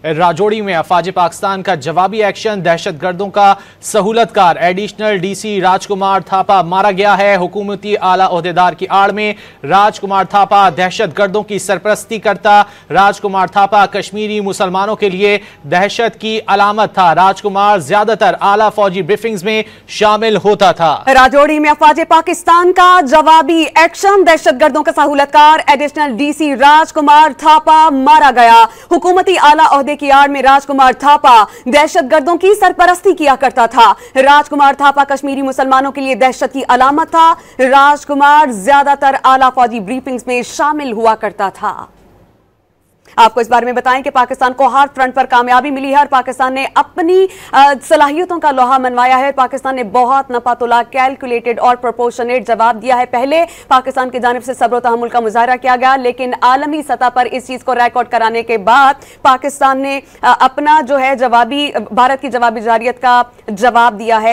राजौरी में अफवाज पाकिस्तान का जवाबी एक्शन, दहशतगर्दों का सहूलतकार एडिशनल डीसी राजकुमार थापा मारा गया है। हुकूमती आला ओहदेदार की आड़ में राजकुमार थापा दहशतगर्दों की सरपरस्ती करता। राजकुमार थापा कश्मीरी मुसलमानों के लिए दहशत की अलामत था। राजकुमार ज्यादातर आला फौजी ब्रीफिंग्स में शामिल होता था। राजौरी में अफवाज पाकिस्तान का जवाबी एक्शन, दहशतगर्दों का सहूलतकार एडिशनल डीसी राजकुमार थापा मारा गया। हुकूमती आला ओहदे की आड़ में राजकुमार थापा दहशतगर्दों की सरपरस्ती किया करता था। राजकुमार थापा कश्मीरी मुसलमानों के लिए दहशत की अलामत था। राजकुमार ज्यादातर आला फौजी ब्रीफिंग्स में शामिल हुआ करता था। आपको इस बारे में बताएं कि पाकिस्तान को हर फ्रंट पर कामयाबी मिली है और पाकिस्तान ने अपनी सलाहियतों का लोहा मनवाया है। पाकिस्तान ने बहुत नफातुल्ला, कैलकुलेटेड और प्रोपोर्शनेट जवाब दिया है। पहले पाकिस्तान की जानिब से सब्र तहम्मुल का मुजाहरा किया गया, लेकिन आलमी सतह पर इस चीज को रिकॉर्ड कराने के बाद पाकिस्तान ने अपना जो है भारत की जवाबी जारियत का जवाब दिया है।